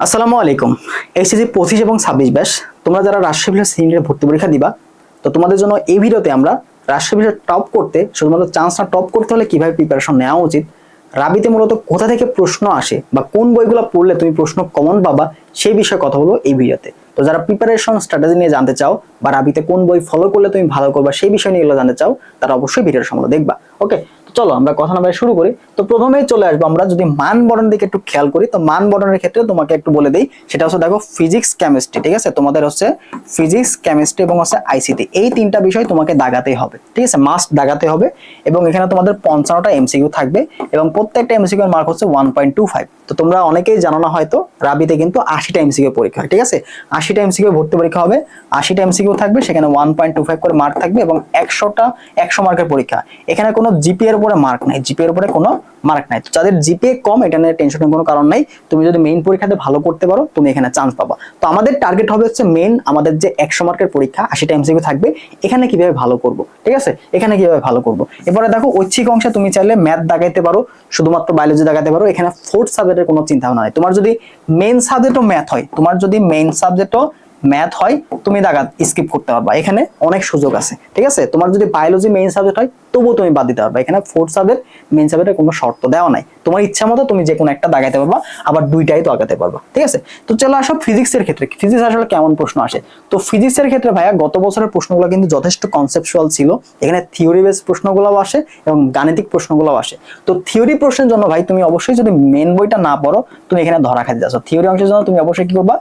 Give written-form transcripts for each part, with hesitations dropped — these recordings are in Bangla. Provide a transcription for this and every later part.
আসসালামু আলাইকুম। এইচএসসি 25 এবং 26 ব্যাচ তোমরা যারা রাজশাহী বিভাগ সিনিয়র ভর্তি পরীক্ষা দিবা, তো তোমাদের জন্য এই ভিডিওতে আমরা রাজশাহী বিভাগ টপ করতে, শুধুমাত্র চান্স না টপ করতে হলে কিভাবে প্রিপারেশন নেওয়া উচিত, রাবিতে মূলত কোথা থেকে প্রশ্ন আসে বা কোন বইগুলো পড়লে তুমি প্রশ্ন কমন পাবা, সেই বিষয়ে কথা বলবো এই ভিডিওতে। তো যারা প্রিপারেশন স্ট্র্যাটেজি নিয়ে জানতে চাও বা রাবিতে কোন বই ফলো করলে তুমি ভালো করবা সেই বিষয় নিয়ে এগুলো জানতে চাও, তারা অবশ্যই ভিডিওর সম্বন্ধে দেখবা। ওকে, চলো আমরা কথা না বলে শুরু করি। তো প্রথমেই চলে আসবো আমরা যদি মান বর্ণনের দিকে একটু খেয়াল করি, তো মান বর্ণনের ক্ষেত্রে তোমাকে একটু বলে দেই, সেটা হচ্ছে দেখো ফিজিক্স কেমিস্ট্রি, ঠিক আছে? তোমাদের হচ্ছে ফিজিক্স কেমিস্ট্রি এবং হচ্ছে আইসিটি, এই তিনটা বিষয় তোমাকে দাগাতেই হবে, ঠিক আছে? মাস্ট দাগাতে হবে। এবং এখানে তোমাদের 55টা এমসিকিউ থাকবে এবং প্রত্যেকটা এমসিকিউ এর মার্ক হচ্ছে 1.25। তো তোমরা অনেকেই জানো না হয়তো, রাবিতে কিন্তু 80টা এমসিকিউ পরীক্ষা হয়, ঠিক আছে? 80টা এমসিকিউ ভর্তি পরীক্ষা হবে, 80টা এমসিকিউ থাকবে, সেখানে 1.25 করে মার্ক থাকবে এবং 100 মার্কের পরীক্ষা। এখানে কোনো জিপিএ এর উপরে মার্ক নাই, জিপিএ এর উপরে কোনো মার্ক নাই। তো যাদের জিপিএ কম, এটা নিয়ে টেনশনের কোনো কারণ নাই। তুমি যদি মেইন পরীক্ষাতে ভালো করতে পারো, তুমি এখানে চান্স পাবা। তো আমাদের টার্গেট হবে হচ্ছে মেইন, আমাদের যে 100 মার্কের পরীক্ষা, 80টা এমসিকিউ থাকবে, এখানে কিভাবে ভালো করব, ঠিক আছে? এখানে কিভাবে ভালো করব। এবারে দেখো ঐচ্ছিক অংশে তুমি চাইলে ম্যাথ দাগাইতে পারো, শুধুমাত্র বায়োলজি দাগাইতে পারো। এখানে ফোর্থ সাবজেক্টের কোনো চিন্তা ভাবনা নাই। তোমার যদি মেইন সাবজেক্টও ম্যাথ হয়, তোমার যদি মেইন সাবজেক্টও ম্যাথ হয়, তুমি দাগা স্কিপ করতে পারবা, এখানে অনেক সুযোগ আছে, ঠিক আছে? তোমার যদি বায়োলজি মেইন সাবজেক্ট হয়, তবুও তুমি বাদ দিতে পারবা। এখানে ফোর্থ সাবজেক্ট মেইন সাবজেক্টের কোনো শর্ত দেওয়া নাই, তোমার ইচ্ছা মতো তুমি যে কোনো একটা দাগাইতে পারবা, আবার দুইটাই তো আগাতে পারবা, ঠিক আছে? তো চলো আসো ফিজিক্সের ক্ষেত্রে, ফিজিক্স আসলে কেমন প্রশ্ন আসে। তো ফিজিক্সের ক্ষেত্রে ভাইয়া গত বছরের প্রশ্নগুলো কিন্তু যথেষ্ট কনসেপচুয়াল ছিল। এখানে থিওরি বেস প্রশ্নগুলোও আসে এবং গাণিতিক প্রশ্নগুলোও আসে। তো থিওরি প্রশ্নের জন্য ভাই তুমি অবশ্যই, যদি মেন বইটা না পড়ো, তুমি এখানে ধরা খাইতে যাচ্ছ। থিওরি অংশের জন্য তুমি অবশ্যই কি করবা,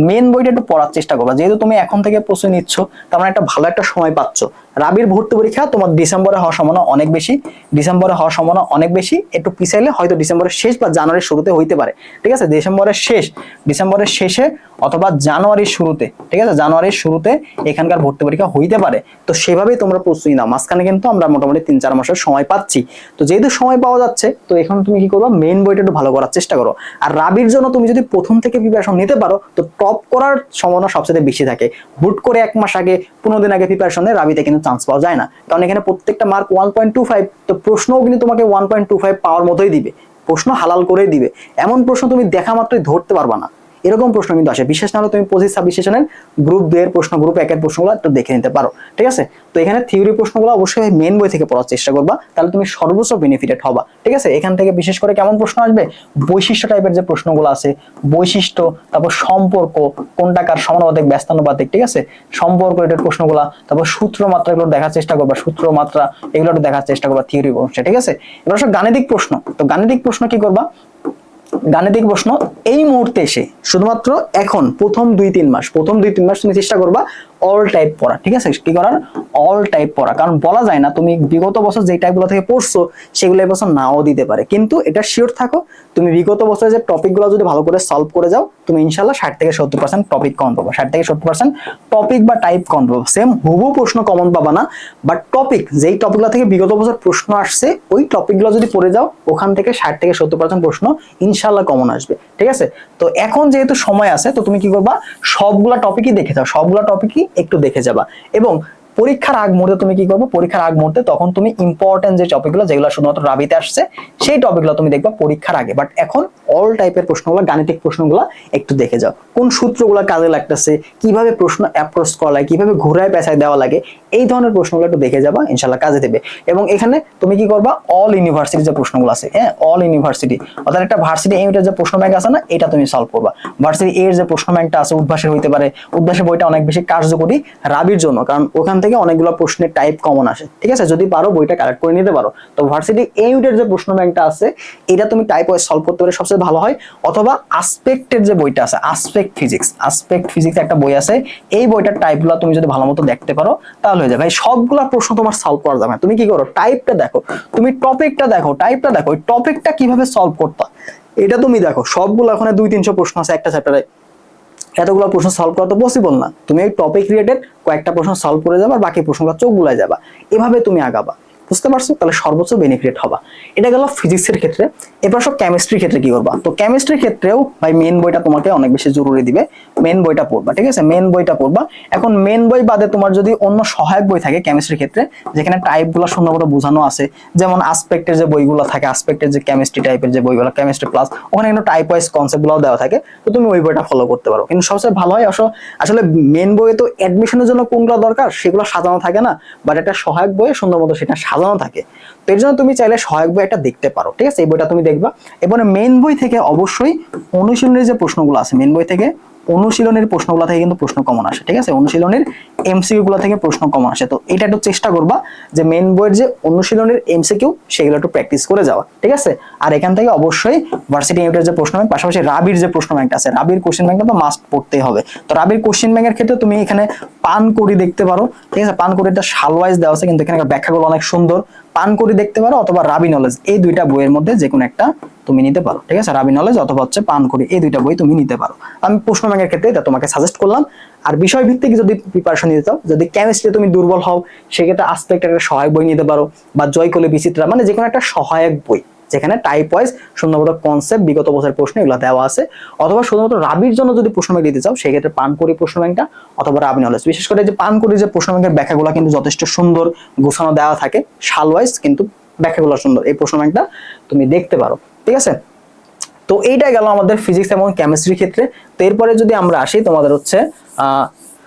মেন বইটা একটু পড়ার চেষ্টা করবা। যেহেতু তুমি এখন থেকে প্রস্তুতি নিচ্ছ, তার মানে একটা ভালো একটা সময় পাচ্ছ। রাবির ভর্তি পরীক্ষা তোমার ডিসেম্বরে হওয়ার সম্ভাবনা অনেক বেশি, ডিসেম্বরে হওয়ার সম্ভাবনা অনেক বেশি। একটু পিছাইলে হয়তো ডিসেম্বরের শেষ বা জানুয়ারির শুরুতে হইতে পারে, ঠিক আছে? ডিসেম্বরের শেষে অথবা জানুয়ারির শুরুতে, ঠিক আছে? জানুয়ারির শুরুতে এখানকার ভর্তি পরীক্ষা হইতে পারে। তো সেভাবেই তোমরা প্রস্তুতি নাও। মাঝখানে কিন্তু আমরা মোটামুটি 3-4 মাসের সময় পাচ্ছি। তো যেহেতু সময় পাওয়া যাচ্ছে, তো এখন তুমি কি করবা, মেইন বইটা একটু ভালো করার চেষ্টা করো। আর রাবির জন্য তুমি যদি প্রথম থেকে প্রিপারেশন নিতে পারো, তো টপ করার সম্ভাবনা সবচেয়ে বেশি থাকে। হুট করে 1 মাস আগে, 15 দিন আগে প্রিপারেশনে রাবিতে কিন্তু চান্স পাওয়া যায় না, কারণ এখানে প্রত্যেকটা মার্ক 1.25। তো প্রশ্নও কিন্তু তোমাকে 1.25 পাওয়ার মতোই দিবে, প্রশ্ন হালাল করেই দিবে। এমন প্রশ্ন তুমি দেখা মাত্রই ধরতে পারবা না, এরকম প্রশ্ন কিন্তু আসে। বিশেষ না হলে তুমি 25-26 সেশনের গ্রুপ 2 এর প্রশ্ন, গ্রুপ 1 এর প্রশ্নগুলো একটু দেখে নিতে পারো, ঠিক আছে? তো এখানে থিওরি প্রশ্নগুলো অবশ্যই মেন বই থেকে পড়ার চেষ্টা করবা, তাহলে তুমি সর্বোচ্চ বেনিফিটেড হবা, ঠিক আছে? এখান থেকে বিশেষ করে কেমন প্রশ্ন আসবে, বৈশিষ্ট্য টাইপের যে প্রশ্নগুলো আছে, বৈশিষ্ট্য, তারপর সম্পর্ক, কোনটা কার সমানুপাতিক ব্যস্তানুপাতিক, ঠিক আছে? সম্পর্ক রিলেটেড প্রশ্নগুলো, তারপর সূত্র মাত্রা, এগুলো দেখার চেষ্টা করবা, সূত্র মাত্রা এগুলো দেখার চেষ্টা করবা থিওরি প্রশ্নে, ঠিক আছে? এবার সব গাণিতিক প্রশ্ন। তো গাণিতিক প্রশ্ন কি করবা, গাণিতিক প্রশ্ন এই মুহূর্তে এসে শুধুমাত্র এখন প্রথম 2-3 মাস তুমি চেষ্টা করবা অল টাইপ পড়া, ঠিক আছে? কি করার, অল টাইপ পড়া। কারণ বলা যায় না, তুমি বিগত বছর যে টাইপগুলো থেকে পড়ছো সেগুলো এই বছর নাও দিতে পারে, কিন্তু এটা শিওর থাকো, তুমি বিগত বছরের যে টপিকগুলো যদি ভালো করে সলভ করে যাও, তুমি ইনশাআল্লাহ 60-70% টপিক কমন পাবা, 60-70% টপিক বা টাইপ কমন পাবা। সেম হুবহু প্রশ্ন কমন পাবা না, বাট টপিক, যেই টপিকগুলো থেকে বিগত বছর প্রশ্ন আসছে, ওই টপিকগুলো যদি পড়ে যাও, ওখান থেকে 60-70% প্রশ্ন ইনশাআল্লাহ কমন আসবে, ঠিক আছে? তো এখন যেহেতু সময় আছে, তো তুমি কি করবা, সবগুলা টপিকই দেখে যাও, সবগুলা টপিকই একটু দেখে যাবা। এবং পরীক্ষার আগ মুহূর্তে তুমি কি করবে, পরীক্ষার আগ মুহূর্তে তখন তুমি ইম্পর্টেন্ট যে টপিকগুলো, যেগুলো শুধুমাত্র রাবিতে আসছে, সেই টপিকগুলো তুমি দেখবা পরীক্ষার আগে। বাট এখন অল টাইপের প্রশ্নগুলো, গাণিতিক প্রশ্নগুলো একটু দেখে যাও, কোন সূত্রগুলো কাজে লাগতেছে, কিভাবে প্রশ্ন অ্যাপ্রোচ করা লাগে, কিভাবে ঘুরায় পেঁচায় দেওয়া লাগে, এই ধরনের প্রশ্নগুলো একটু দেখে যাবা, ইনশাআল্লাহ কাজে দেবে। এবং এখানে তুমি কি করবা, অল ইউনিভার্সিটি যে প্রশ্নগুলো আছে, হ্যাঁ, অল ইউনিভার্সিটি, অর্থাৎ একটা ভার্সিটি এর যে প্রশ্ন ব্যাংক আছে না, এটা তুমি সলভ করবা। ভার্সিটি এর যে প্রশ্ন ব্যাংকটা আছে, উদ্ভাসের হইতে পারে, উদ্ভাসের বইটা অনেক বেশি কার্যকরী রাবির জন্য, কারণ ওখান থেকে অনেকগুলো প্রশ্নের টাইপ কমন আসে, ঠিক আছে? যদি পারো বইটা কালেক্ট করে নিতে পারো। তো ভার্সিটি এর যে প্রশ্ন ব্যাংকটা আছে, এটা তুমি টাইপ ওয়াইজ সলভ করতে পারলে সবচেয়ে ভালো হয়। অথবা আসপেক্টের যে বইটা আছে, আসপেক্ট ফিজিক্স একটা বই আছে, এই বইটার টাইপগুলো তুমি যদি ভালো মতো দেখতে পারো, তাহলে হয়ে যাবে। ভাই সবগুলা প্রশ্ন তোমার সলভ করা যাবে না, তুমি কি করো, টাইপটা দেখো, তুমি টপিকটা দেখো, টাইপটা দেখো, ওই টপিকটা কিভাবে সলভ করতে, এটা তুমি দেখো। সবগুলো ওখানে 200-300 প্রশ্ন আছে একটা চ্যাপ্টারে, এতগুলো প্রশ্ন সলভ করা তো পসিবল না। তুমি এই টপিক রিলেটেড কয়েকটা প্রশ্ন সলভ করে যাবা, আর বাকি প্রশ্নগুলো চোখ বুলায় যাবা, এভাবে তুমি আগাবা। বুঝতে পারছো? তাহলে সর্বোচ্চ বেনিফিট হবা। এটা গেল ফিজিক্সের ক্ষেত্রে। এবার সব কেমিস্ট্রির ক্ষেত্রে কি করবা? তো কেমিস্ট্রির ক্ষেত্রেও ভাই মেন বইটা তোমাকে অনেক বেশি জরুরি দিবে, মেন বইটা পড়বা, ঠিক আছে? মেন বইটা পড়বা। এখন মেন বই বাদে তোমার যদি অন্য সহায়ক বই থাকে কেমিস্ট্রির ক্ষেত্রে, যেখানে টাইপগুলো সুন্দরভাবে বোঝানো আছে, যেমন আসপেক্টের যে বইগুলো থাকে, আসপেক্টের যে কেমিস্ট্রি টাইপের যে বইগুলো, কেমিস্ট্রি প্লাস, ওখানে কিন্তু টাইপ ওয়াইজ কনসেপ্টগুলো দেওয়া থাকে, তো তুমি ওই বইটা ফলো করতে পারো। কিন্তু সবচেয়ে ভালো হয় আসলে মেন বইয়ে তো অ্যাডমিশনের জন্য কোনগুলো দরকার সেগুলো সাজানো থাকে না, বাট একটা সহায়ক বইয়ে সুন্দর মতো সেটা সাজানো থাকে। তো এর জন্য তুমি চাইলে সহায়ক বই একটা দেখতে পারো, ঠিক আছে? এই বইটা তুমি দেখবা। এবারে মেন বই থেকে অবশ্যই অনুশীলনের যে প্রশ্নগুলো আছে, মেন বই থেকে অনুশীলনের প্রশ্নগুলো থেকে কিন্তু প্রশ্ন কমন আসে, ঠিক আছে? অনুশীলনের এমসিকিউ গুলো থেকে প্রশ্ন কমন আসে। তো এটা একটু চেষ্টা করবা যে মেন বইয়ের যে অনুশীলনের এমসিকিউ সেগুলো একটু প্র্যাকটিস করে যাওয়া, ঠিক আছে? আর এখান থেকে অবশ্যই ভার্সিটি ইউনিটের যে প্রশ্ন ব্যাংক, পাশাপাশি রাবির যে প্রশ্ন ব্যাংকটা আছে, রাবির কোশ্চেন ব্যাংকটা তো মাস্ট পড়তেই হবে। তো রাবির কোশ্চেন ব্যাংকের ক্ষেত্রে তুমি এখানে পানকড়ি দেখতে পারো, ঠিক আছে? পানকড়িটা সালওয়াইজ দেওয়া আছে, কিন্তু এখানে ব্যাখ্যাগুলো অনেক সুন্দর। পানকড়ি দেখতে পারো অথবা রাবি নলেজ, এই দুইটা বইয়ের মধ্যে যে কোনো একটা তুমি নিতে পারো, ঠিক আছে? রাবি নলেজ অথবা হচ্ছে পানকড়ি, এই দুইটা বই তুমি নিতে পারো। আমি প্রশ্ন ব্যাংকের ক্ষেত্রে এটা তোমাকে সাজেস্ট করলাম। আর বিষয় ভিত্তিক যদি প্রিপারেশন নিতে চাও, যদি কেমিস্ট্রি তুমি দুর্বল হও, সেক্ষেত্রে আসপেক্টের একটা সহায়ক বই নিতে পারো, বা জয়কলি বিচিত্রা, মানে যে কোনো একটা সহায়ক বই যেখানে টাইপ ওয়াইজ সুন্দরমতো কনসেপ্ট, বিগত বছরের প্রশ্ন এগুলো দেওয়া আছে। অথবা শুধুমাত্র রাবির জন্য যদি প্রশ্ন ব্যাংক দিতে চাও, সেক্ষেত্রে পানকড়ি প্রশ্ন ব্যাংকটা অথবা রাবি নলেজ। বিশেষ করে যে পানকড়ি যে প্রশ্ন ব্যাংকের ব্যাখ্যাগুলো কিন্তু যথেষ্ট সুন্দর গোছানো দেওয়া থাকে, সাল ওয়াইজ কিন্তু ব্যাখ্যাগুলো সুন্দর, এই প্রশ্ন ব্যাংকটা তুমি দেখতে পারো, ঠিক আছে? তো এইটা গেল আমাদের ফিজিক্স এবং কেমিস্ট্রির ক্ষেত্রে। তো এরপরে যদি আমরা আসি তোমাদের হচ্ছে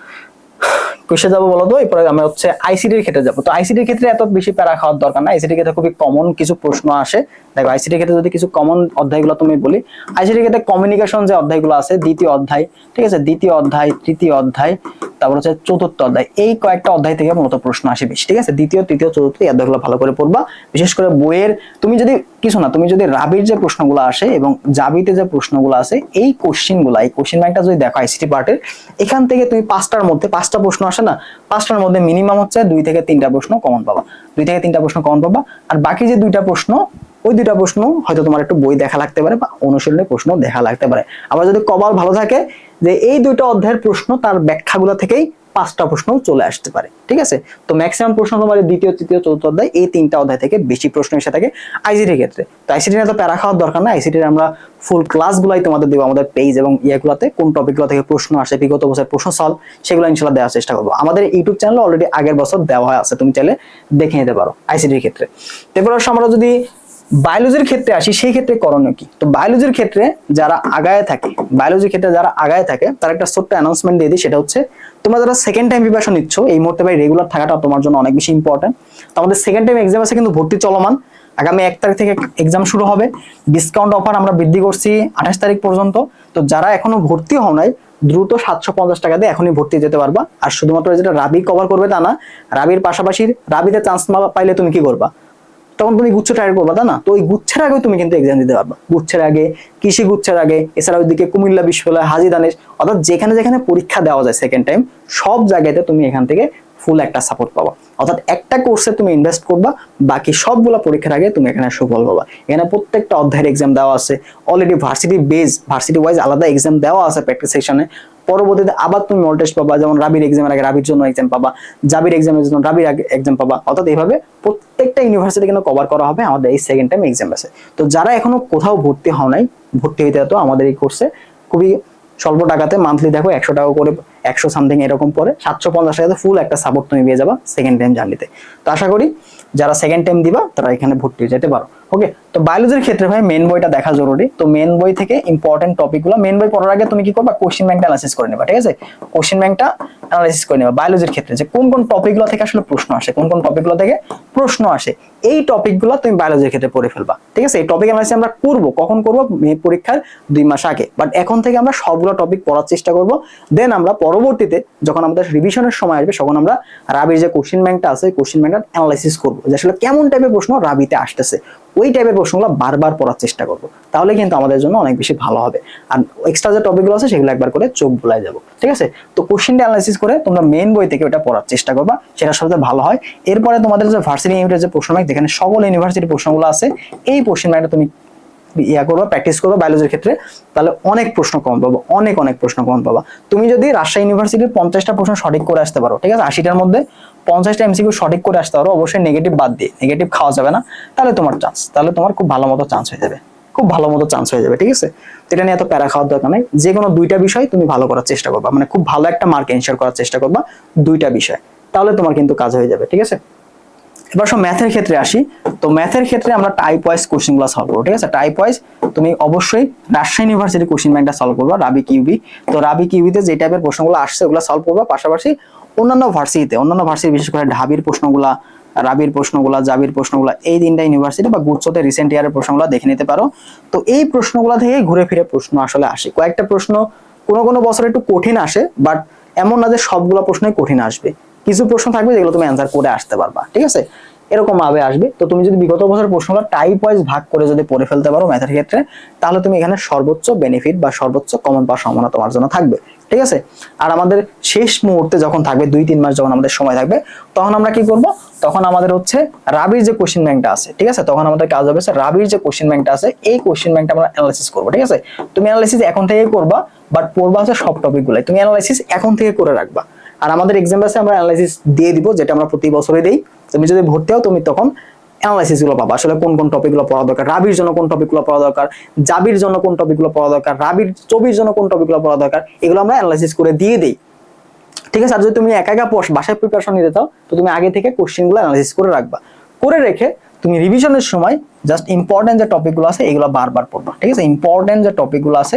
কিসে যাবো বলো তো? এরপরে আমরা হচ্ছে আইসিটির ক্ষেত্রে যাবো। তো আইসিটির ক্ষেত্রে এত বেশি প্যারা খাওয়ার দরকার না, আইসিটির ক্ষেত্রে খুবই কমন কিছু প্রশ্ন আসে। দেখো আইসিটির ক্ষেত্রে যদি কিছু কমন অধ্যায়গুলো তুমি বলি, আইসিটির ক্ষেত্রে কমিউনিকেশন যে অধ্যায়গুলো আছে, দ্বিতীয় অধ্যায়, ঠিক আছে? দ্বিতীয় অধ্যায়, তৃতীয় অধ্যায়, তারপর হচ্ছে চতুর্থ অধ্যায়, এই কয়েকটা অধ্যায় থেকে মূলত প্রশ্ন আসে বেশি, ঠিক আছে? দ্বিতীয়, তৃতীয়, চতুর্থ এই অধ্যায়গুলো ভালো করে পড়বা। বিশেষ করে বইয়ের তুমি যদি কিছু না, তুমি যদি রাবির যে প্রশ্নগুলো আসে এবং জাবিতে যে প্রশ্নগুলো আছে, এই কোশ্চিনগুলো, এই কোশ্চিন ব্যাংকটা যদি দেখো আইসিটি পার্টের, এখান থেকে তুমি পাঁচটার মধ্যে পাঁচটা প্রশ্ন আসে না, পাঁচটার মধ্যে মিনিমাম হচ্ছে 2 থেকে 3টা প্রশ্ন কমন পাবা, 2 থেকে 3টা প্রশ্ন কমন পাবা। আর বাকি যে 2টা প্রশ্ন, ওই 2টা প্রশ্ন হয়তো তোমার একটু বই দেখা লাগতে পারে বা অনুশীলনের প্রশ্ন দেখা লাগতে পারে। আবার যদি কপাল ভালো থাকে যে এই 2টা অধ্যায়ের প্রশ্ন তার ব্যাখ্যাগুলো থেকেই 5টা প্রশ্ন চলে আসতে পারে, ঠিক আছে? তো ম্যাক্সিমাম প্রশ্ন তোমার দ্বিতীয়, তৃতীয়, চতুর্থ অধ্যায়, এই 3টা অধ্যায় থেকে বেশি প্রশ্ন এসে থাকে আইসিটির ক্ষেত্রে। তো আইসিটির এত প্যারা খাওয়ার দরকার না, আইসিটির আমরা ফুল ক্লাসগুলাই তোমাদের দেবো আমাদের পেজ এবং ইয়াগুলোতে, কোন টপিকগুলো থেকে প্রশ্ন আসে, বিগত বছরের প্রশ্ন সলভ, সেগুলো ইনশাআল্লাহ দেওয়ার চেষ্টা করবো। আমাদের ইউটিউব চ্যানেলে অলরেডি আগের বছর দেওয়া আছে, তুমি চাইলে দেখে নিতে পারো আইসিটির ক্ষেত্রে। এরপর আমরা যদি বায়োলজির ক্ষেত্রে আসি, সেই ক্ষেত্রে করণীয় কি? তো বায়োলজির ক্ষেত্রে যারা আগায় থাকে, বায়োলজির ক্ষেত্রে যারা আগায় থাকে তার একটা ছোট্ট অ্যানাউন্সমেন্ট দিয়ে দিই, সেটা হচ্ছে তোমরা যারা সেকেন্ড টাইম প্রিপারেশন নিচ্ছ, এই মুহূর্তে ভাই রেগুলার থাকাটা তোমার জন্য অনেক বেশি ইম্পর্টেন্ট। তো আমাদের সেকেন্ড টাইম এক্সাম আছে, কিন্তু ভর্তি চলমান, আগামী 1 তারিখ থেকে এক্সাম শুরু হবে। ডিসকাউন্ট অফার আমরা বৃদ্ধি করছি 28 তারিখ পর্যন্ত। তো যারা এখনো ভর্তি হও নাই, দ্রুত 750 টাকা দিয়ে এখনই ভর্তি যেতে পারবা। আর শুধুমাত্র যেটা রাবি কভার করবে তা না, রাবির পাশাপাশি রাবিতে চান্স পাইলে তুমি কি করবা? তখন তুমি গুচ্ছ ট্রাই করবা, তা না? তো ওই গুচ্ছের আগে তুমি কিন্তু এক্সাম দিতে পারবা, গুচ্ছের আগে, কৃষি গুচ্ছের আগে, এছাড়া ওইদিকে কুমিল্লা বিশ্ববিদ্যালয়, হাজী দানেশ, অর্থাৎ যেখানে যেখানে পরীক্ষা দেওয়া যায় সেকেন্ড টাইম, সব জায়গাতে তুমি এখান থেকে ফুল একটা সাপোর্ট পাবা। অর্থাৎ একটা কোর্সে তুমি ইনভেস্ট করবা, বাকি সবগুলো পরীক্ষার আগে তুমি এখানে সুফল পাবা। এখানে প্রত্যেকটা অধ্যায়ের এক্সাম দেওয়া আছে already, varsity base, varsity wise আলাদা এক্সাম দেওয়া আছে প্র্যাকটিস সেকশনে। পরবর্তীতে আবার তুমি মল টেস্ট পাবা, যেমন রাবির এক্সামের আগে রাবির জন্য এক্সাম পাবা, জাবির এক্সামের জন্য রাবির এক্সাম পাবা। অর্থাৎ এইভাবে প্রত্যেকটা ইউনিভার্সিটি কিন্তু কভার করা হবে আমাদের এই সেকেন্ড টাইম এক্সাম আছে। তো যারা এখনো কোথাও ভর্তি হও নাই, ভর্তি হইতে হতো আমাদের এই কোর্সে খুবই স্বল্প টাকাতে, মান্থলি দেখো 100 টাকা করে, 100 সামথিং এরকম পরে, 750 টাকাতে ফুল একটা সাপোর্ট তুমি পেয়ে যাবা সেকেন্ড টাইম জার্নিতে। তো আশা করি যারা সেকেন্ড টাইম দিবা তারা এখানে ভর্তি হয়ে যেতে পারো। ওকে, তো বায়োলজির ক্ষেত্রে ভাই মেন বইটা দেখা জরুরি। তো মেন বই থেকে ইম্পর্টেন্ট টপিকগুলো, মেন বই পড়ার আগে তুমি কি করবা? কোশ্চেন ব্যাংকটা অ্যানালাইসিস করে নেবা, ঠিক আছে? কোশ্চেন ব্যাংকটা অ্যানালাইসিস করে নেবা বায়োলজির ক্ষেত্রে, যে কোন কোন টপিকগুলো থেকে আসলে প্রশ্ন আসে, কোন কোন টপিকগুলো থেকে প্রশ্ন আসে, এই টপিকগুলো তুমি বায়োলজির ক্ষেত্রে পড়ে ফেলবা, ঠিক আছে? এই টপিক অ্যানালাইসিস আমরা করব কখন? করব পরীক্ষার 2 মাস আগে। বাট এখন থেকে আমরা সবগুলো টপিক পড়ার চেষ্টা করব। দেন আমরা পরবর্তীতে যখন আমাদের রিভিশনের সময় আসবে, তখন আমরা রাবির যে কোশ্চেন ব্যাংকটা আছে, কোশ্চেন ব্যাংকটা অ্যানালাইসিস করব, যে আসলে কেমন টাইপের প্রশ্ন রাবিতে আসতেছে, ওই টাইপের প্রশ্নগুলো বারবার পড়ার চেষ্টা করব। তাহলে কিন্তু আমাদের জন্য অনেক বেশি ভালো হবে। আর এক্সট্রা যে টপিকগুলো আছে সেগুলো একবার করে চোখ বুলাই যাব, ঠিক আছে? তো কোশ্চেনটা অ্যানালাইসিস করে তোমরা মেন বই থেকে ওটা পড়ার চেষ্টা করবা, সেটা সবচেয়ে ভালো হয়। এরপরে তোমাদের যে ভার্সিটি ইউনিটের যে প্রশ্ন ব্যাংক, যেখানে সকল ইউনিভার্সিটির প্রশ্নগুলো আছে, এই কোশ্চেন ব্যাংকটা তুমি করবা, প্র্যাকটিস করবা বায়োলজির ক্ষেত্রে, তাহলে অনেক প্রশ্ন কমন পাবো, অনেক প্রশ্ন কমন পাবা। তুমি যদি রাজশাহী ইউনিভার্সিটির 50টা প্রশ্ন সঠিক করে আসতে পারো, ঠিক আছে, 80টার মধ্যে 50টা এমসিকিউ সঠিক করে আসতে পারো, অবশ্যই নেগেটিভ বাদ দিয়ে, নেগেটিভ খাওয়া যাবে না, তাহলে তোমার চান্স, তাহলে তোমার খুব ভালো মতো চান্স হয়ে যাবে, খুব ভালো মতো চান্স হয়ে যাবে, ঠিক আছে। তো এটা নিয়ে এত প্যারা খাওয়ার দরকার নাই, যে কোনো 2টা বিষয় তুমি ভালো করার চেষ্টা করবা, মানে খুব ভালো একটা মার্ক এনশিওর করার চেষ্টা করবা 2টা বিষয়, তাহলে তোমার কিন্তু কাজ হয়ে যাবে, ঠিক আছে। এবার সব ম্যাথের ক্ষেত্রে আসি। তো ম্যাথের ক্ষেত্রে আমরা টাইপ ওয়াইজ কোশ্চেনগুলো সলভ করবো, ঠিক আছে। টাইপ ওয়াইজ তুমি অবশ্যই রাজশাহী ইউনিভার্সিটি কোশ্চেন ব্যাংকটা সলভ করবা, রাবি কিউবি। তো রাবি কিউবিতে যে টাইপের প্রশ্নগুলো আসছে ওগুলো সলভ করবা, পাশাপাশি অন্যান্য ভার্সিটি বিশেষ করে ঢাবির প্রশ্নগুলা, রাবির প্রশ্নগুলা, জাবির প্রশ্নগুলা, এই 3টা ইউনিভার্সিটি বা গুচ্ছতে রিসেন্ট ইয়ারের প্রশ্নগুলো দেখে নিতে পারো। তো এই প্রশ্নগুলো থেকে ঘুরে ফিরে প্রশ্ন আসলে আসে, কয়েকটা প্রশ্ন কোনো বছর একটু কঠিন আসে, বাট এমন না যে সবগুলো প্রশ্নই কঠিন আসবে, কিছু প্রশ্ন থাকবে যেগুলো তুমি অ্যান্সার করে আসতে পারবা, ঠিক আছে, এরকম ভাবে আসবে। তো তুমি যদি বিগত বছর প্রশ্নগুলো টাইপ ওয়াইজ ভাগ করে যদি পড়ে ফেলতে পারো ম্যাথের ক্ষেত্রে, তাহলে তুমি এখানে সর্বোচ্চ বেনিফিট বা সর্বোচ্চ কমন পাওয়ার সম্ভাবনা তোমার জন্য থাকবে, ঠিক আছে। আর আমাদের শেষ মুহূর্তে যখন থাকবে 2-3 মাস যখন আমাদের সময় থাকবে, তখন আমরা কি করব, তখন আমাদের হচ্ছে রাবির যে কোশ্চেন ব্যাংকটা আছে, ঠিক আছে, তখন আমাদের কাজ হবে রাবির যে কোশ্চেন ব্যাংকটা আছে, এই কোশ্চেন ব্যাংকটা আমরা অ্যানালাইসিস করবো, ঠিক আছে। তুমি অ্যানালাইসিস এখন থেকে করবা, বাট পড়বা হচ্ছে সব টপিকগুলাই, তুমি অ্যানালাইসিস এখন থেকে করে রাখবা। আর আমাদের এক্সাম বেসে আমরা অ্যানালাইসিস দিয়ে দিব, যেটা আমরা প্রতি বছরই দেই। তুমি যদি ভর্তি হও তুমি তখন অ্যানালাইসিস গুলো পাবা, আসলে কোন টপিকগুলো পড়া দরকার, রাবির জন্য কোন টপিকগুলো পড়া দরকার, জাবির জন্য কোন টপিকগুলো পড়া দরকার, রাবির চবির জন্য কোন টপিকগুলো পড়া দরকার, এগুলো আমরা অ্যানালাইসিস করে দিয়ে দেই, ঠিক আছে। আর যদি তুমি একা বাসায় প্রিপারেশন নিতে চাও, তো তুমি আগে থেকে কোশ্চেনগুলো অ্যানালাইসিস করে রাখবা, করে রেখে তুমি রিভিশনের সময় জাস্ট ইম্পর্টেন্ট যে টপিকগুলো আছে এগুলো বারবার পড়বা, ঠিক আছে। ইম্পর্টেন্ট যে টপিকগুলো আছে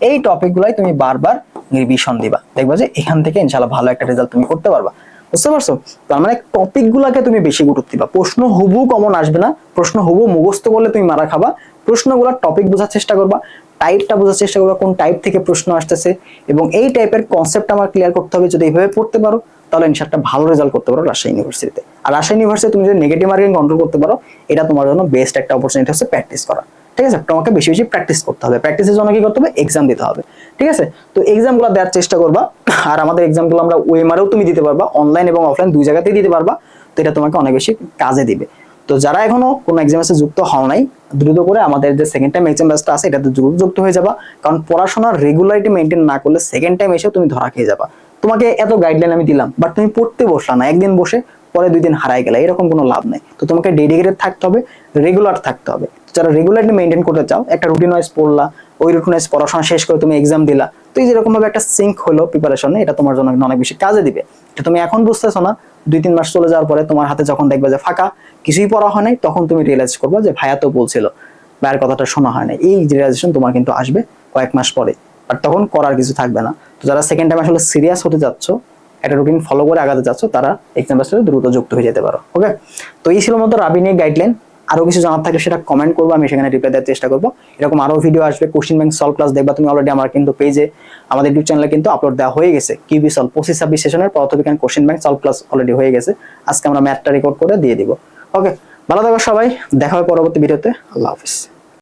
এই টপিকগুলাই তুমি বারবার রিভিশন দিবা, দেখবা যে এখান থেকে ইনশাআল্লাহ ভালো একটা রেজাল্ট তুমি করতে পারবা, বুঝতে পারছো। তার মানে টপিকগুলোকে তুমি বেশি গুরুত্ব দিবা, প্রশ্ন হুবহু কমন আসবে না, প্রশ্ন হুবহু মুখস্থ করলে তুমি মারা খাবা, প্রশ্নগুলোর টপিক বোঝার চেষ্টা করবা, টাইপটা বোঝার চেষ্টা করবা, কোন টাইপ থেকে প্রশ্ন আসতেছে, এবং এই টাইপের কনসেপ্ট আমার ক্লিয়ার করতে হবে। যদি এইভাবে পড়তে পারো তাহলে ইনশাআল্লাহ ভালো রেজাল্ট করতে পারো রাজশাহী ইউনিভার্সিটিতে। আর রাজশাহী ইউনিভার্সিটি তুমি যদি নেগেটিভ মার্কিং কন্ট্রোল করতে পারো, এটা তোমার জন্য বেস্ট একটা অপরচুনিটি হচ্ছে প্র্যাকটিস করা, ঠিক আছে। তোমাকে বেশি বেশি প্র্যাকটিস করতে হবে, প্র্যাকটিসের জন্য কি করতে হবে, এক্সাম দিতে হবে, ঠিক আছে। তো এক্সামগুলো দেওয়ার চেষ্টা করবা, আর আমাদের এক্সামগুলো আমরা ওএমআরেও তুমি দিতে পারবা, অনলাইন এবং অফলাইন 2 জায়গাতেই দিতে পারবা। তো এটা তোমাকে অনেক বেশি কাজে দিবে। তো যারা এখনো কোনো এক্সামের সাথে যুক্ত হও নাই, দ্রুত করে আমাদের যে সেকেন্ড টাইম এক্সাম ব্যাচটা আছে এটাতে যুক্ত হয়ে যাবা, কারণ পড়াশোনার রেগুলারিটি মেনটেন না করলে সেকেন্ড টাইম এসে তুমি ধরা খেয়ে যাবা। তোমাকে এত গাইডলাইন আমি দিলাম, বাট তুমি পড়তে বসলা না, একদিন বসে পরে 2 দিন হারাই গেলে, এরকম কোনো লাভ নেই। তো তোমাকে ডেডিকেটেড থাকতে হবে, রেগুলার থাকতে হবে। যারা রেগুলারলি মেনটেন করতে চাও, একটা রুটিন ওয়াইজ পড়লা, ওই রুটিন ওয়াইজ পড়াশোনা শেষ করে তুমি এক্সাম দিলা, তো এই যেরকম ভাবে একটা সিঙ্ক হলো প্রিপারেশনে, এটা তোমার জন্য অনেক বেশি কাজে দিবে। এটা তুমি এখন বুঝতেছো না, 2-3 মাস চলে যাওয়ার পরে তোমার হাতে যখন দেখবে যে ফাঁকা, কিছুই পড়া হয় নাই, তখন তুমি রিয়েলাইজ করবে যে ভাইয়া তো বলছিল, ভাইয়ের কথাটা শোনা হয় না, এই রিয়েলাইজেশন তোমার কিন্তু আসবে কয়েক মাস পরে, আর তখন করার কিছু থাকবে না। তো যারা সেকেন্ড টাইম আসলে সিরিয়াস হতে যাচ্ছ, একটা রুটিন ফলো করে আগাতে যাচ্ছ, তারা এক্সাম ব্যাচে দ্রুত যুক্ত হয়ে যেতে পারো, ওকে। তো এই ছিল মতো রাবি নিয়ে গাইডলাইন। আরো কিছু জানার থাকলে সেটা কমেন্ট করবো, আমি সেখানে রিপ্লাই দেওয়ার চেষ্টা করবো। এরকম আরো ভিডিও আসবে, কোশ্চেন ব্যাংক সলভ ক্লাস দেখবা তুমি অলরেডি আমার কিন্তু পেজে, আমাদের ইউটিউব চ্যানেলে কিন্তু আপলোড দেওয়া হয়ে গেছে। কিউবি সলভ 25-26 সেশনের পদার্থবিজ্ঞান question bank solve class already হয়ে গেছে, আজকে আমরা ম্যাথটা রেকর্ড করে দিয়ে দিব, ওকে। ভালো থাকো সবাই, দেখা হবে পরবর্তী ভিডিওতে, আল্লাহ হাফিজ।